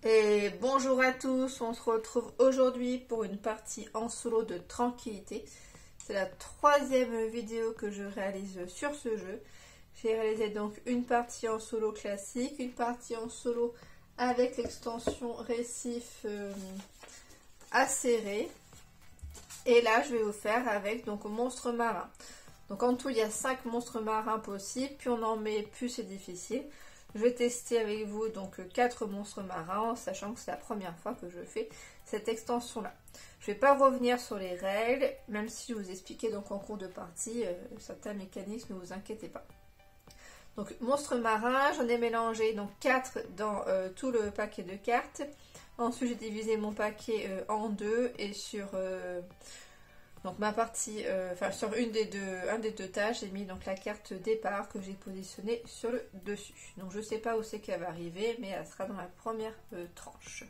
Et bonjour à tous, on se retrouve aujourd'hui pour une partie en solo de tranquillité. C'est la troisième vidéo que je réalise sur ce jeu. J'ai réalisé donc une partie en solo classique, une partie en solo avec l'extension récif acéré. Et là je vais vous faire avec donc monstres marins. Donc en tout il y a 5 monstres marins possibles, puis on en met plus c'est difficile. Je vais tester avec vous donc 4 monstres marins, sachant que c'est la première fois que je fais cette extension là. Je ne vais pas revenir sur les règles, même si je vous expliquais donc en cours de partie certains mécanismes, ne vous inquiétez pas. Donc monstres marins, j'en ai mélangé donc 4 dans tout le paquet de cartes. Ensuite j'ai divisé mon paquet en deux et sur donc ma partie, sur un des deux tâches, j'ai mis donc la carte départ que j'ai positionnée sur le dessus. Donc je ne sais pas où c'est qu'elle va arriver, mais elle sera dans la première tranche.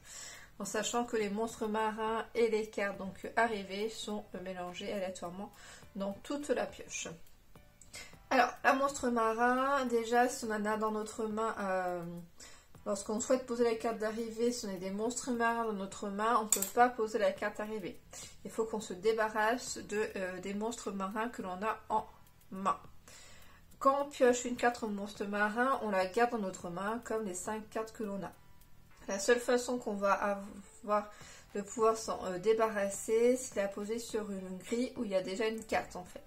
En sachant que les monstres marins et les cartes donc arrivées sont mélangées aléatoirement dans toute la pioche. Alors, un monstre marin, déjà, si on en a dans notre main, lorsqu'on souhaite poser la carte d'arrivée, si on a des monstres marins dans notre main, on ne peut pas poser la carte arrivée. Il faut qu'on se débarrasse des monstres marins que l'on a en main. Quand on pioche une carte monstre marin, on la garde dans notre main comme les 5 cartes que l'on a. La seule façon qu'on va avoir de pouvoir s'en débarrasser, c'est de la poser sur une grille où il y a déjà une carte en fait.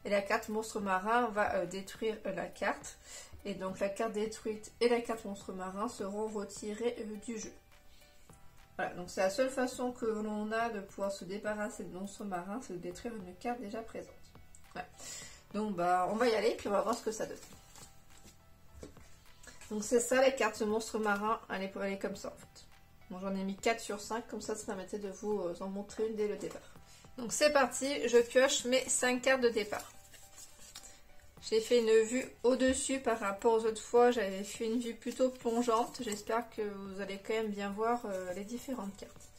Et la carte monstre marin va détruire la carte. Et donc la carte détruite et la carte monstre marin seront retirées du jeu. Voilà, donc c'est la seule façon que l'on a de pouvoir se débarrasser de monstre marin, c'est de détruire une carte déjà présente. Voilà. Donc on va y aller, puis on va voir ce que ça donne. Donc c'est ça, les cartes monstre marin, elle est comme ça en fait. Bon, j'en ai mis 4 sur 5, comme ça permettait de vous en montrer une dès le départ. Donc c'est parti, je pioche mes 5 cartes de départ. J'ai fait une vue au-dessus par rapport aux autres fois, j'avais fait une vue plutôt plongeante. J'espère que vous allez quand même bien voir les différentes cartes.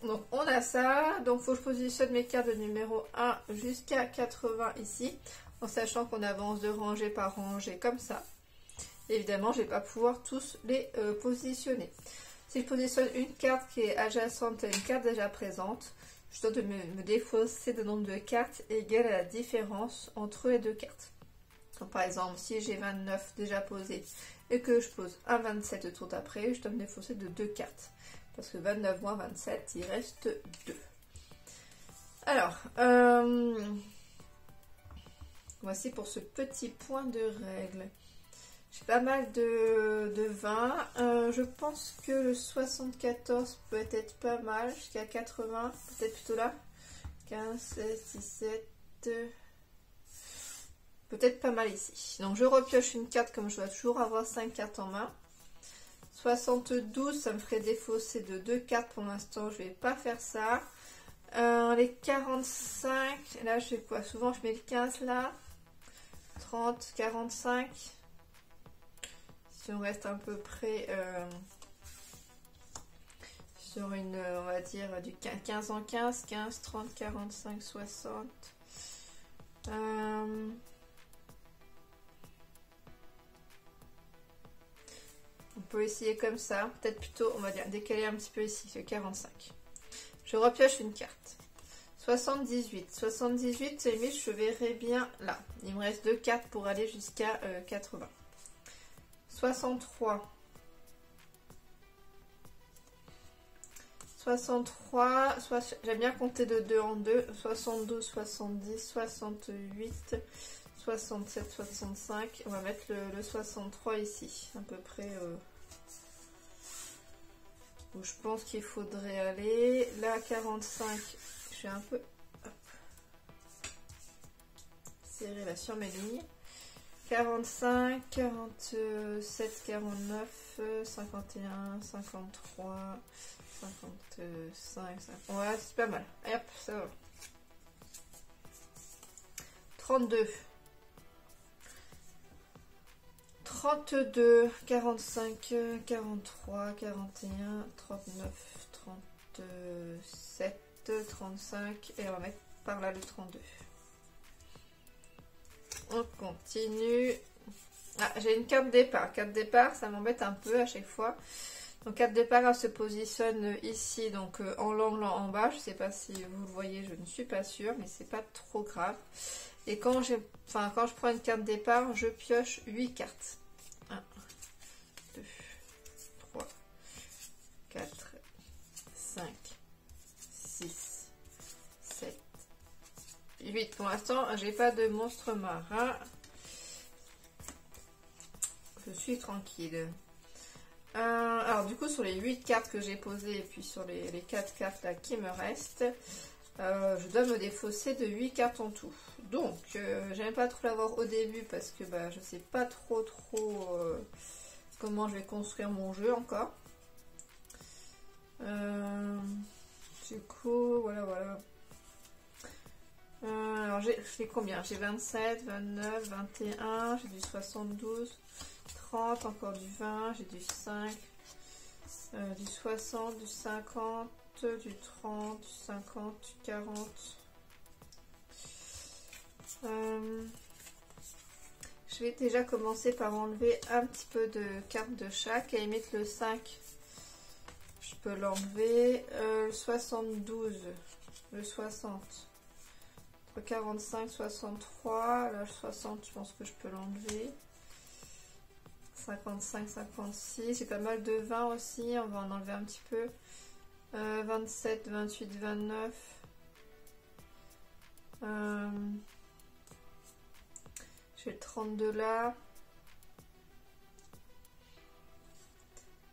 Donc on a ça, donc il faut que je positionne mes cartes de numéro 1 jusqu'à 80 ici, en sachant qu'on avance de rangée par rangée comme ça. Évidemment, je ne vais pas pouvoir tous les positionner. Si je positionne une carte qui est adjacente à une carte déjà présente, je dois me défausser de nombre de cartes égal à la différence entre les deux cartes. Donc, par exemple, si j'ai 29 déjà posées et que je pose un 27 le tour d'après, je dois me défausser de 2 cartes. Parce que 29 moins 27, il reste 2. Alors, voici pour ce petit point de règle. J'ai pas mal de 20. Je pense que le 74 peut être pas mal. Jusqu'à 80. Peut-être plutôt là. 15, 16, 17. Peut-être pas mal ici. Donc je repioche une carte comme je dois toujours avoir 5 cartes en main. 72, ça me ferait défausser de 2 cartes pour l'instant. Je vais pas faire ça. Les 45. Là je fais quoi? Souvent je mets le 15 là. 30, 45. Si on reste à peu près sur une, on va dire, du 15 en 15, 15, 30, 45, 60. On peut essayer comme ça. Peut-être plutôt, on va dire, décaler un petit peu ici, le 45. Je repioche une carte. 78. 78, limite, je verrai bien là. Il me reste 2 cartes pour aller jusqu'à 80. 63. 63, j'aime bien compter de 2 en 2, 72, 70, 68, 67, 65. On va mettre le 63 ici, à peu près où je pense qu'il faudrait aller. Là, 45, je suis un peu serré là sur mes lignes. 45, 47, 49, 51, 53, 55, 50. Ouais, c'est pas mal. Hop, ça va. 32. 32, 45, 43, 41, 39, 37, 35. Et on va mettre par là le 32. On continue. Ah, j'ai une carte départ. Carte départ, ça m'embête un peu à chaque fois. Donc carte départ, elle se positionne ici, donc en l'angle en bas. Je ne sais pas si vous le voyez, je ne suis pas sûre, mais c'est pas trop grave. Et quand je prends une carte départ, je pioche 8 cartes. 1, 2, 3, 4, 5, 6, 7, 8. Pour l'instant, j'ai pas de monstre marin. Je suis tranquille. Alors du coup, sur les 8 cartes que j'ai posées et puis sur les 4 cartes là qui me restent, je dois me défausser de 8 cartes en tout. Donc, j'aime pas trop l'avoir au début parce que je sais pas trop comment je vais construire mon jeu encore. Du coup, voilà. Alors, j'ai combien? J'ai 27, 29, 21, j'ai du 72, 30, encore du 20, j'ai du 5, du 60, du 50, du 30, du 50, du 40. Je vais déjà commencer par enlever un petit peu de cartes de chaque. À la limite, le 5, je peux l'enlever. Le 72, le 60, entre 45, 63. Là, le 60, je pense que je peux l'enlever. 55, 56. J'ai pas mal de 20 aussi. On va en enlever un petit peu. 27, 28, 29. J'ai le 32 là.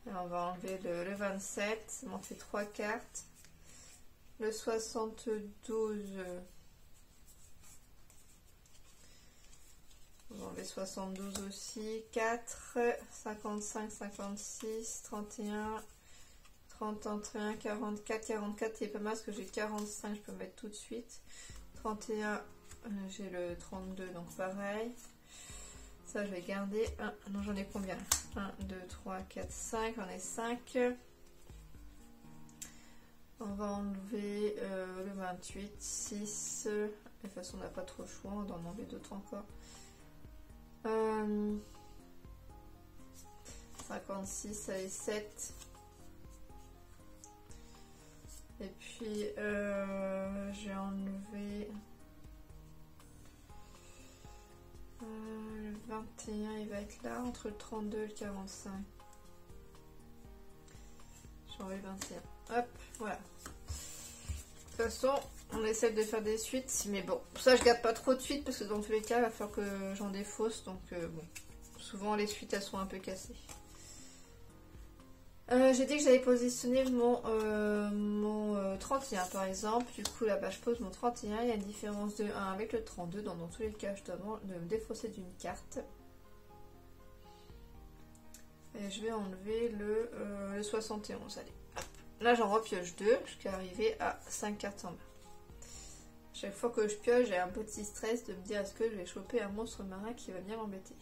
Et on va enlever le 27. Ça m'en fait 3 cartes. Le 72. On va enlever 72 aussi. 4, 55, 56, 31, 30, 31, 44, 44. Il est pas mal parce que j'ai 45, je peux mettre tout de suite. 31, j'ai le 32, donc pareil. Ça, je vais garder. Non, j'en ai combien? 1, 2, 3, 4, 5. J'en ai 5. On va enlever le 28, 6. De toute façon, on n'a pas trop le choix. On doit en enlever d'autres encore. 56, ça est 7. Et puis, j'ai enlevé le 21, il va être là, entre le 32 et le 45. J'ai enlevé le 21. Hop, voilà. De toute façon, on essaie de faire des suites, mais bon, ça je garde pas trop de suites parce que dans tous les cas, il va falloir que j'en défausse, donc bon, souvent les suites elles sont un peu cassées. J'ai dit que j'allais positionner mon 31 par exemple, du coup là je pose mon 31, il y a une différence de 1 avec le 32, donc dans tous les cas je dois me défausser d'une carte. Et je vais enlever le 71, allez, hop. Là j'en repioche 2 jusqu'à arriver à 5 cartes en bas. Chaque fois que je pioche, j'ai un petit stress de me dire est-ce que je vais choper un monstre marin qui va bien m'embêter.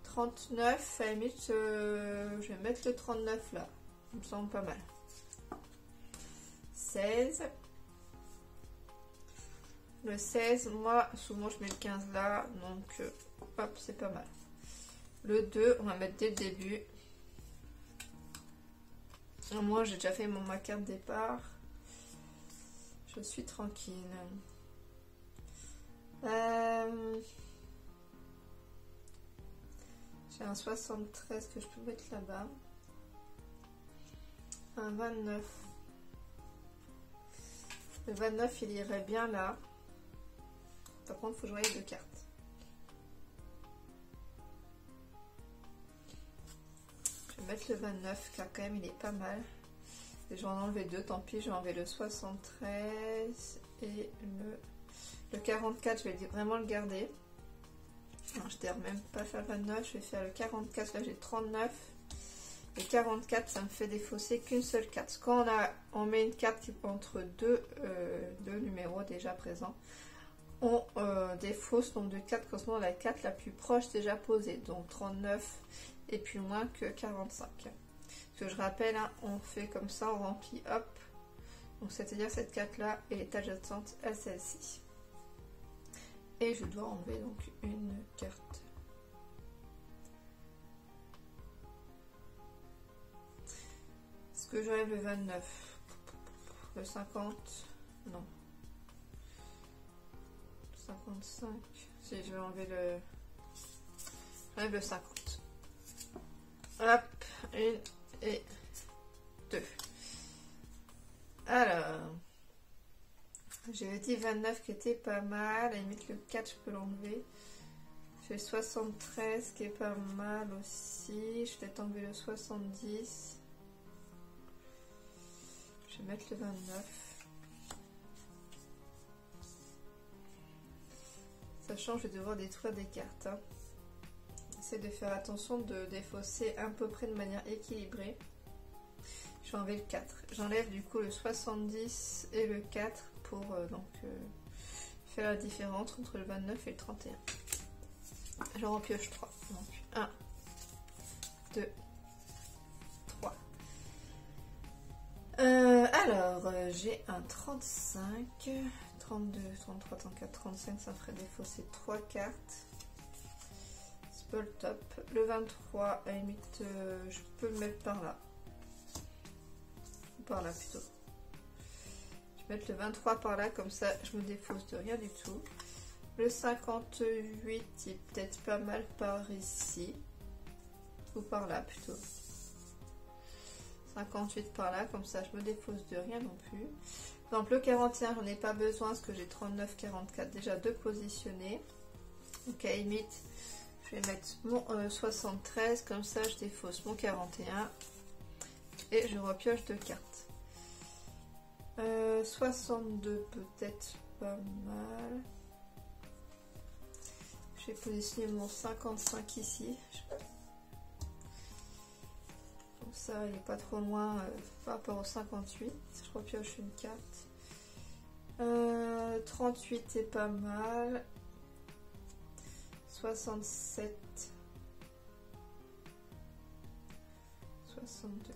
39, à la limite, je vais mettre le 39 là. Ça me semble pas mal. 16. Le 16, moi, souvent je mets le 15 là, donc hop, c'est pas mal. Le 2, on va mettre dès le début. Moi, j'ai déjà fait ma carte départ. Je suis tranquille. J'ai un 73 que je peux mettre là-bas. Un 29. Le 29, il irait bien là. Par contre, il faut que je voie 2 cartes. Je vais mettre le 29 car quand même il est pas mal. Et je vais en enlever 2, tant pis. Je vais enlever le 73 et le 44. Je vais vraiment le garder. Non, je ne vais même pas faire le 29, je vais faire le 44, là j'ai 39. Et 44, ça me fait défausser qu'une seule carte. Quand on met une carte qui est entre deux numéros déjà présents, on défausse nombre de cartes correspondant à la carte la plus proche déjà posée. Donc 39 et plus loin que 45. Parce que je rappelle, hein, on fait comme ça, on remplit, hop. Donc c'est-à-dire cette carte-là est adjacente à celle-ci. Et je dois enlever donc une carte. Est-ce que j'enlève le 29? Le 50? Non. 55. Si, je vais enlever le... J'enlève le 50. Hop, 1 et 2. Alors, j'avais dit 29 qui était pas mal. À la limite, le 4, je peux l'enlever. J'ai 73 qui est pas mal aussi. Je vais peut-être enlever le 70. Je vais mettre le 29. Sachant que je vais devoir détruire des cartes. Hein. J'essaie de faire attention de défausser à peu près de manière équilibrée. Je vais enlever le 4. J'enlève du coup le 70 et le 4 pour faire la différence entre le 29 et le 31. J'en repioche 3. Donc 1, 2, 3. Alors, j'ai un 35, 32, 33, 34, 35. Ça me ferait défausser 3 cartes. C'est pas le top. Le 23, à la limite, je peux le mettre par là. Par là plutôt. Je vais mettre le 23 par là, comme ça je me défausse de rien du tout. Le 58 est peut-être pas mal par ici. Ou par là plutôt. 58 par là, comme ça je me défausse de rien non plus. Donc le 41, j'en ai pas besoin parce que j'ai 39, 44 déjà de positionner. Donc à la limite, je vais mettre mon 73, comme ça je défausse mon 41. Et je repioche 2 cartes. 62 peut-être pas mal. Je vais positionner mon 55 ici. Comme ça, il n'est pas trop loin par rapport au 58. Je repioche une carte. 38 est pas mal. 67. 62.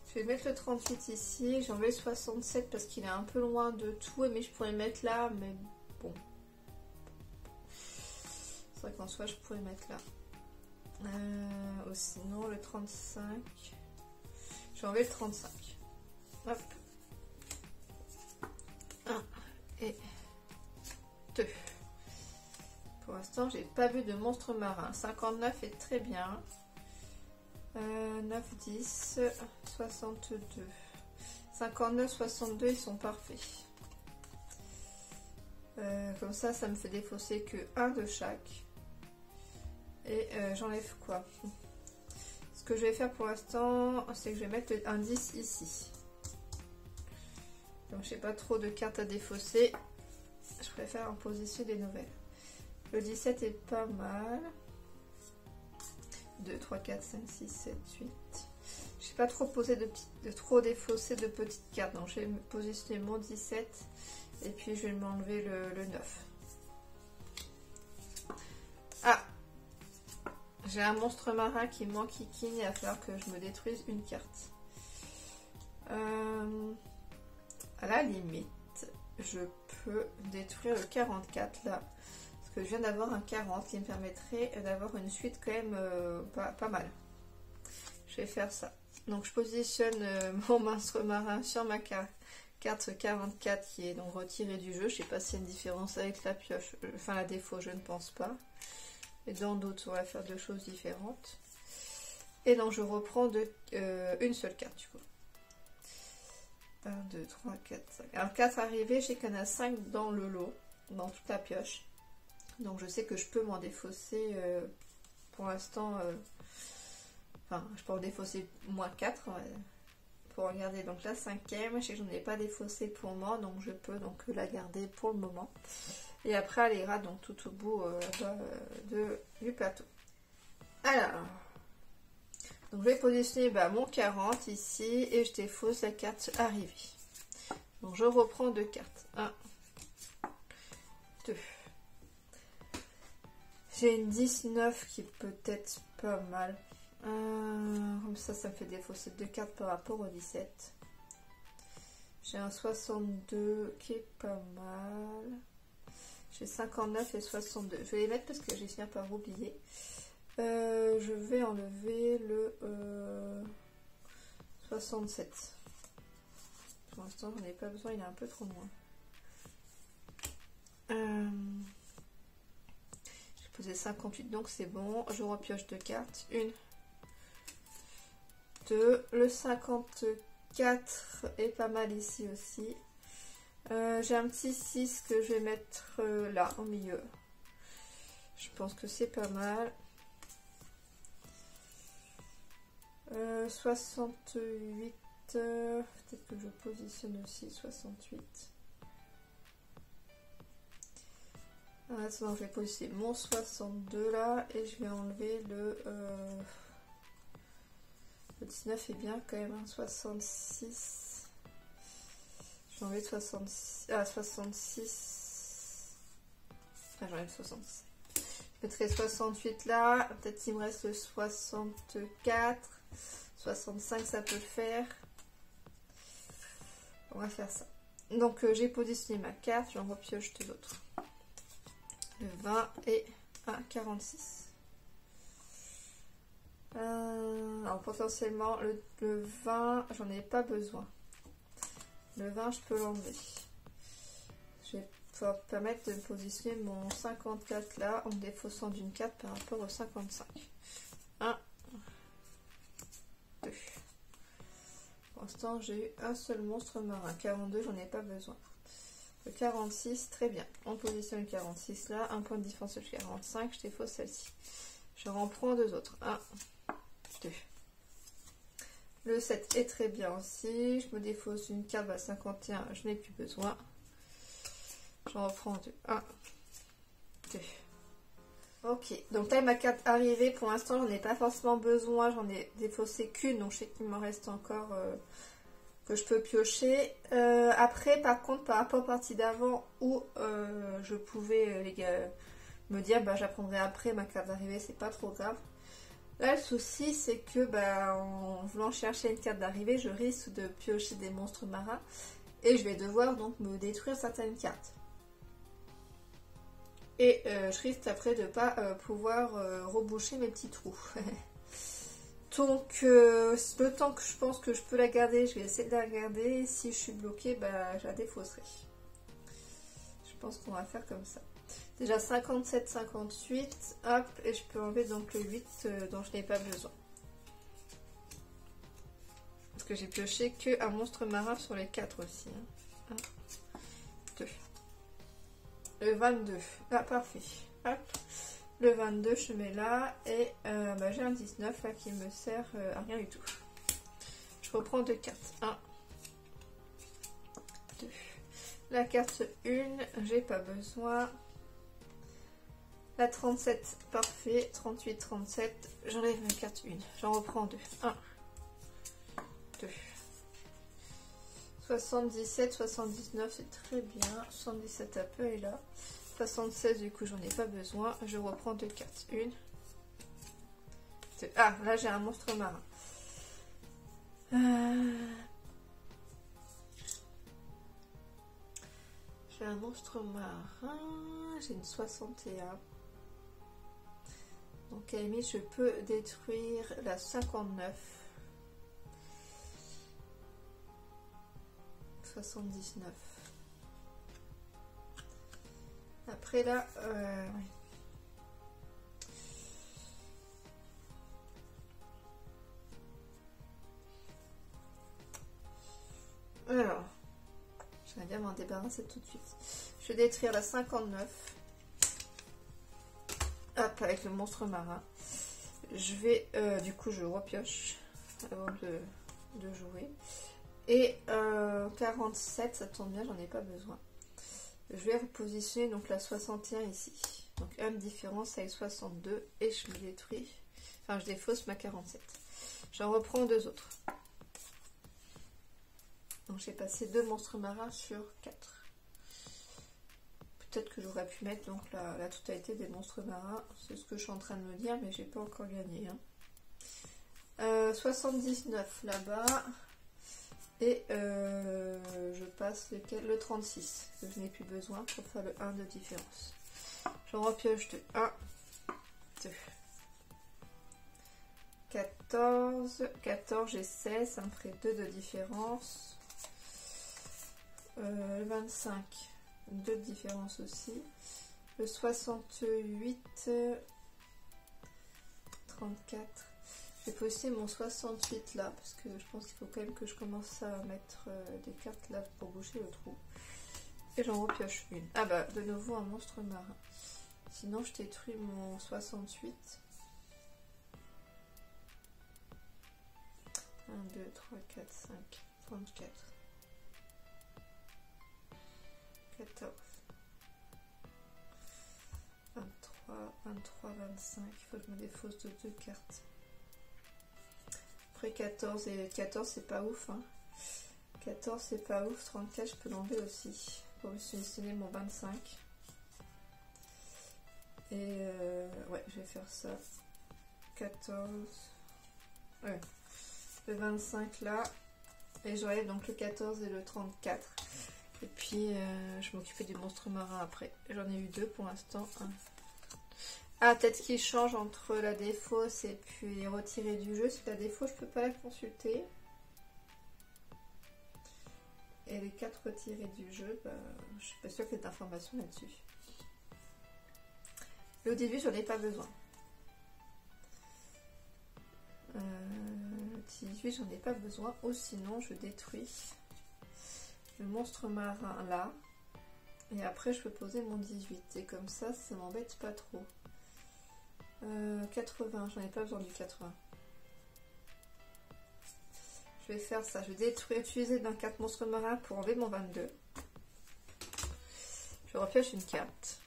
Je vais mettre le 38 ici. J'ai enlevé le 67 parce qu'il est un peu loin de tout. Mais je pourrais le mettre là. Mais bon. C'est vrai qu'en soi, je pourrais le mettre là. Ou sinon, le 35. Je vais enlever le 35. Hop. 1 et 2. Pour l'instant, j'ai pas vu de monstre marin. 59 est très bien. 9, 10, 62. 59, 62, ils sont parfaits. Comme ça, ça me fait défausser que 1 de chaque. Et j'enlève quoi? Ce que je vais faire pour l'instant, c'est que je vais mettre un 10 ici. Donc, je n'ai pas trop de cartes à défausser. Je préfère en positionner des nouvelles. Le 17 est pas mal. 2, 3, 4, 5, 6, 7, 8. Je n'ai pas trop posé de trop défausser de petites cartes. Donc je vais me positionner mon 17 et puis je vais m'enlever le 9. Ah! J'ai un monstre marin qui m'enquiquine. Il va falloir que je me détruise une carte. À la limite, je peux détruire le 44 là. Que je viens d'avoir un 40 qui me permettrait d'avoir une suite quand même pas mal. Je vais faire ça. Donc je positionne mon monstre marin sur ma carte 44 qui est donc retirée du jeu. Je sais pas s'il y a une différence avec la pioche, enfin la défaut, je ne pense pas. Et dans d'autres, on va faire deux choses différentes. Et donc je reprends une seule carte du coup. 1, 2, 3, 4, 5. Alors 4 arrivées, je sais qu'il y en a 5 dans le lot, dans toute la pioche. Donc je sais que je peux m'en défausser pour l'instant. Enfin, je peux en défausser moins 4 pour regarder. Donc la 5e, je sais que j'en ai pas défaussé pour moi, donc je peux donc la garder pour le moment. Et après elle ira donc tout au bout du plateau. Alors, donc je vais positionner mon 40 ici et je défausse la carte arrivée. Donc je reprends 2 cartes. 1, 2. J'ai une 19 qui est peut-être pas mal. Comme ça, ça me fait défausser 2 cartes par rapport au 17. J'ai un 62 qui est pas mal. J'ai 59 et 62. Je vais les mettre parce que j'ai fini par oublier. Je vais enlever le 67. Pour l'instant, j'en ai pas besoin, il est un peu trop loin. J'ai posé 58, donc c'est bon. Je repioche 2 cartes. 1, 2. Le 54 est pas mal ici aussi. J'ai un petit 6 que je vais mettre là, au milieu. Je pense que c'est pas mal. 68. Peut-être que je positionne aussi 68. Attends, je vais positionner mon 62 là et je vais enlever le 19 est bien quand même, 66. Je vais enlever 66. Ah, 66. Ah, j'enlève 66. Je mettrai 68 là. Peut-être qu'il me reste le 64. 65, ça peut le faire. On va faire ça. Donc, j'ai positionné ma carte. J'en repioche deux autres. Le 20 et un 46. Alors, potentiellement, le 20, j'en ai pas besoin. Le 20, je peux l'enlever. Je vais pouvoir permettre de positionner mon 54 là en me défaussant d'une carte par rapport au 55. 1, 2. Pour l'instant, j'ai eu un seul monstre marin. 42, j'en ai pas besoin. Le 46, très bien. On positionne le 46 là. Un point de différence sur le 45. Je défausse celle-ci. Je reprends deux autres. 1, 2. Le 7 est très bien aussi. Je me défausse une carte à 51. Je n'ai plus besoin. J'en reprends deux. 1, 2. Ok. Donc là, ma carte arrivée. Pour l'instant, j'en ai pas forcément besoin. J'en ai défaussé qu'une. Donc je sais qu'il m'en reste encore que je peux piocher. Après, par contre, par rapport aux parties d'avant où je pouvais les gars, me dire bah j'apprendrai après ma carte d'arrivée, c'est pas trop grave. Là, le souci, c'est que bah, en voulant chercher une carte d'arrivée, je risque de piocher des monstres marins et je vais devoir donc me détruire certaines cartes. Et je risque après de ne pas pouvoir reboucher mes petits trous. Donc, le temps que je pense que je peux la garder, je vais essayer de la garder. Si je suis bloquée, bah, je la défausserai. Je pense qu'on va faire comme ça. Déjà 57, 58, hop, et je peux enlever donc le 8 dont je n'ai pas besoin. Parce que j'ai pioché qu'un monstre marin sur les 4 aussi. 1, 2. Le 22, ah parfait. Hop. Le 22, je mets là, et bah, j'ai un 19 là qui me sert à rien du tout. Je reprends deux cartes. 1, 2. La carte 1, j'ai pas besoin. La 37, parfait. 38, 37. J'enlève ma carte 1. J'en reprends 2. 1, 2. 77, 79, c'est très bien. 77 à peu est là. 76, du coup, j'en ai pas besoin. Je reprends deux cartes. 1, 2. Ah, là, j'ai un monstre marin. J'ai un monstre marin. J'ai une 61. Donc, à la limite, je peux détruire la 59. 79. Après là, oui. Alors, j'aimerais bien m'en débarrasser tout de suite. Je vais détruire la 59. Hop, avec le monstre marin. Je vais, du coup, je repioche avant de jouer. Et 47, ça tombe bien, j'en ai pas besoin. Je vais repositionner donc la 61 ici. Donc un de différence avec 62 et je me détruis. Enfin, je défausse ma 47. J'en reprends deux autres. Donc j'ai passé 2 monstres marins sur 4. Peut-être que j'aurais pu mettre donc la totalité des monstres marins. C'est ce que je suis en train de me dire, mais j'ai pas encore gagné. Hein. 79 là-bas. Et je passe le 36, que je n'ai plus besoin pour faire le 1 de différence. J'en repioche de 1, 2. 14, 14 j'ai 16, ça me ferait 2 de différence. 25, 2 de différence aussi. Le 68, 34. Je vais poster mon 68 là, parce que je pense qu'il faut quand même que je commence à mettre des cartes là pour boucher le trou. Et j'en repioche une. Ah bah, de nouveau un monstre marin. Sinon, je détruis mon 68. 1, 2, 3, 4, 5, 34. 14. 23, 23, 25. Il faut que je me défausse de 2 cartes. Après 14 et 14, c'est pas ouf. Hein. 14, c'est pas ouf. 34, je peux l'enlever aussi. Pour me sélectionner mon 25. Et ouais, je vais faire ça. 14. Ouais. Le 25 là. Et j'enlève donc le 14 et le 34. Et puis, je m'occupais du monstre marin après. J'en ai eu 2 pour l'instant. Ah, peut-être qu'il change entre la défausse et puis retirer du jeu. Si la défausse, je peux pas la consulter. Et les 4 retirés du jeu, bah, je suis pas sûre qu'il y ait d'informations là-dessus. Le 18, j'en ai pas besoin. 18, j'en ai pas besoin. Ou sinon, je détruis le monstre marin là. Et après, je peux poser mon 18. Et comme ça m'embête pas trop. 80, j'en ai pas besoin du 80. Je vais faire ça. Je vais détruire, utiliser d'un 4 monstres marins pour enlever mon 22. Je repioche une carte.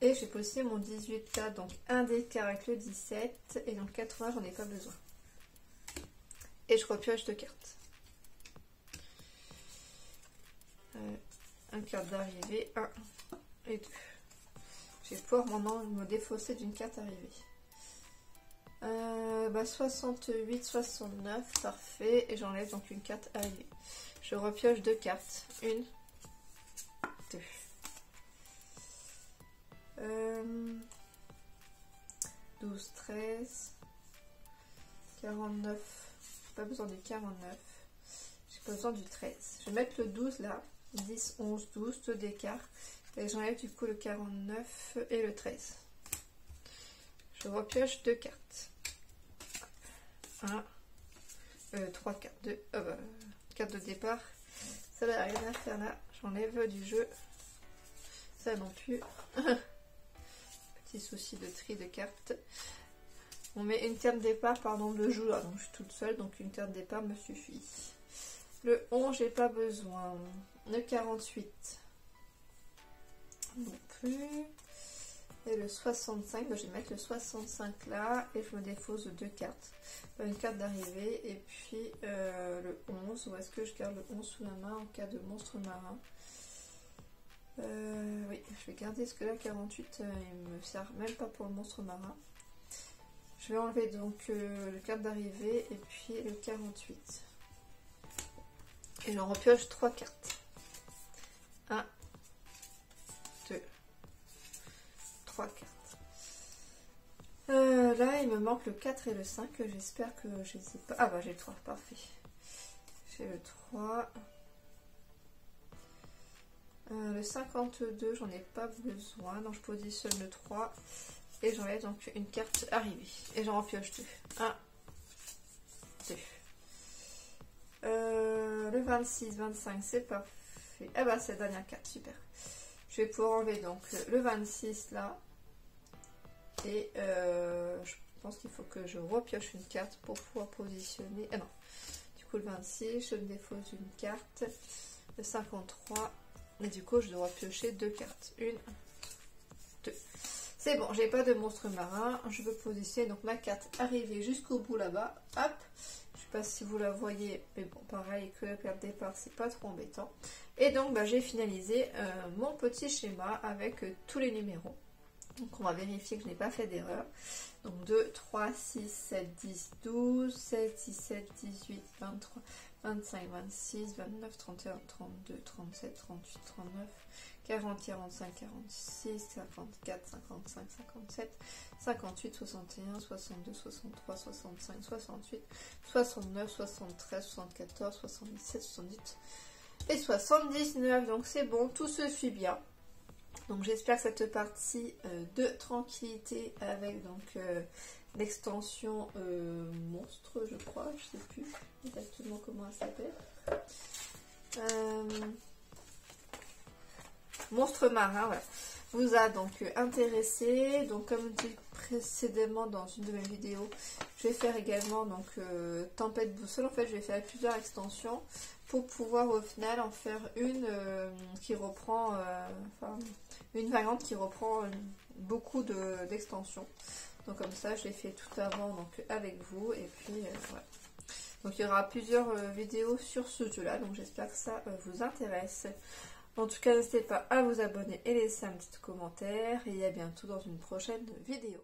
Et j'ai posé mon 18 là, donc un d'écart avec le 17. Et donc 80, j'en ai pas besoin. Et je repioche 2 cartes. Un carte d'arrivée, 1 et 2. Je vais pouvoir maintenant me défausser d'une carte arrivée. 68, 69, parfait. Et j'enlève donc une carte arrivée. Je repioche 2 cartes. 1, 2. 12, 13, 49, j'ai pas besoin du 49, j'ai pas besoin du 13. Je vais mettre le 12 là, 10, 11, 12, 2 d'écart, et j'enlève du coup le 49 et le 13. Je repioche 2 cartes. 3 cartes de, carte de départ, ça va rien à faire là, j'enlève du jeu, ça non plus. Petit souci de tri de cartes. On met une carte de départ par nombre de joueurs, donc je suis toute seule, donc une carte de départ me suffit. Le 11, j'ai pas besoin. Le 48 non plus. Et le 65, je vais mettre le 65 là et je me défausse de 2 cartes. Une carte d'arrivée et puis le 11. Où est-ce que je garde le 11 sous la main en cas de monstre marin? Oui, je vais garder ce que là, 48, il me sert même pas pour le monstre marin. Je vais enlever donc le carte d'arrivée et puis le 48. Et j'en repioche 3 cartes. 1, 2, 3 cartes. Là, il me manque le 4 et le 5. J'espère que je ne sais pas. Ah bah j'ai le 3, parfait. J'ai le 3. Le 52, j'en ai pas besoin. Donc je positionne le 3. Et j'enlève donc une carte arrivée. Et j'en repioche 2. 1, 2. Le 26, 25, c'est parfait. Ah bah c'est la dernière carte, super. Je vais pouvoir enlever donc le 26 là. Et je pense qu'il faut que je repioche une carte pour pouvoir positionner. Ah non. Du coup le 26, je me défausse une carte. Le 53. Et du coup je dois piocher 2 cartes. 1, 2. C'est bon, j'ai pas de monstre marin. Je veux positionner donc ma carte arrivée jusqu'au bout là-bas. Hop. Je sais pas si vous la voyez, mais bon, pareil que la carte départ, c'est pas trop embêtant. Et donc, bah, j'ai finalisé mon petit schéma avec tous les numéros. Donc on va vérifier que je n'ai pas fait d'erreur. Donc 2, 3, 6, 7, 10, 12, 16, 17, 18, 23, 25, 26, 29, 31, 32, 37, 38, 39, 40, 45, 46, 54, 55, 57, 58, 61, 62, 63, 65, 68, 69, 73, 74, 77, 78 et 79. Donc c'est bon, tout se suit bien. Donc j'espère que cette partie de tranquillité avec donc l'extension monstre, je crois, je sais plus exactement comment elle s'appelle. Monstre marin, voilà, vous a donc intéressé. Donc comme dit précédemment dans une de mes vidéos, je vais faire également donc tempête boussole. En fait je vais faire plusieurs extensions pour pouvoir au final en faire une qui reprend une variante qui reprend beaucoup d'extensions. Donc comme ça je l'ai fait tout avant donc avec vous, et puis voilà. Donc il y aura plusieurs vidéos sur ce jeu là, donc j'espère que ça vous intéresse. En tout cas, n'hésitez pas à vous abonner et laisser un petit commentaire, et à bientôt dans une prochaine vidéo.